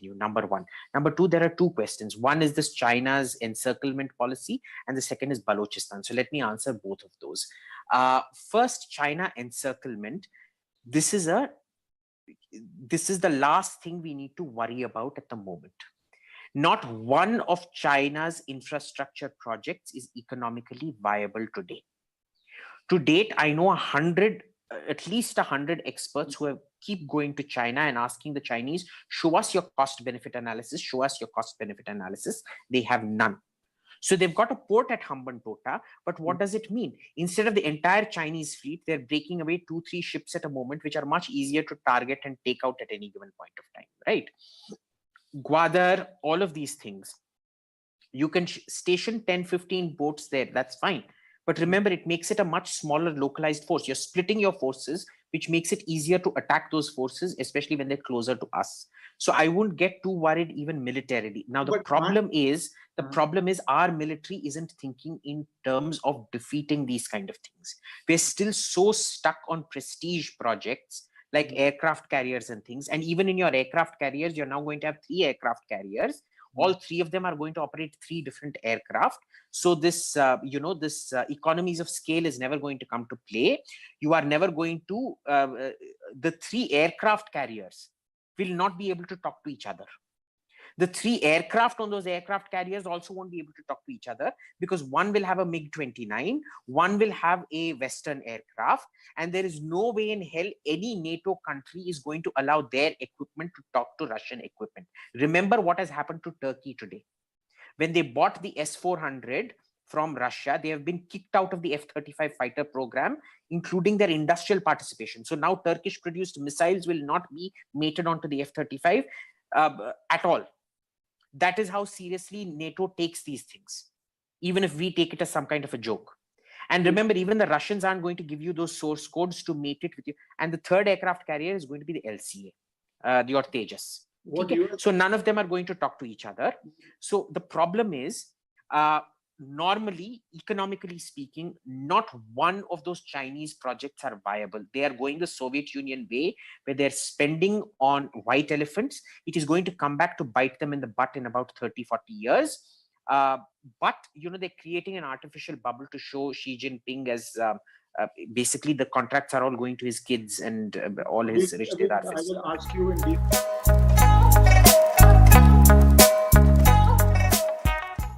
continue, number one. Number two, there are two questions. One is this China's encirclement policy, and the second is Balochistan. So let me answer both of those. First, China encirclement. This is the last thing we need to worry about at the moment. Not one of China's infrastructure projects is economically viable today. To date, I know at least 100 experts who have keep going to China and asking the Chinese, show us your cost benefit analysis, show us your cost benefit analysis. They have none. So they've got a port at Hambantota, but what does it mean? Instead of the entire Chinese fleet, they're breaking away 2-3 ships at a moment, which are much easier to target and take out at any given point of time, right? Gwadar, all of these things. You can station 10-15 boats there, that's fine. But remember, it makes it a much smaller localized force. You're splitting your forces, which makes it easier to attack those forces, especially when they're closer to us. So I wouldn't get too worried even militarily. Now, the problem is our military isn't thinking in terms of defeating these kind of things. We're still so stuck on prestige projects like aircraft carriers and things. And even in your aircraft carriers, you're now going to have 3 aircraft carriers. All 3 of them are going to operate 3 different aircraft. So this, economies of scale is never going to come to play. You are never going to, the 3 aircraft carriers will not be able to talk to each other. The 3 aircraft on those aircraft carriers also won't be able to talk to each other, because one will have a MiG-29, one will have a Western aircraft, and there is no way in hell any NATO country is going to allow their equipment to talk to Russian equipment. Remember what has happened to Turkey today. When they bought the S-400 from Russia, they have been kicked out of the F-35 fighter program, including their industrial participation. So now Turkish produced missiles will not be mated onto the F-35 at all. That is how seriously NATO takes these things, even if we take it as some kind of a joke. And remember, even the Russians aren't going to give you those source codes to mate it with you. And the 3rd aircraft carrier is going to be the LCA, your Tejas. Okay? So none of them are going to talk to each other. So the problem is, normally, economically speaking, not one of those Chinese projects are viable. They are going the Soviet Union way, where they're spending on white elephants. It is going to come back to bite them in the butt in about 30-40 years. But, they're creating an artificial bubble to show Xi Jinping as basically the contracts are all going to his kids and all his rich. I will ask you in deep.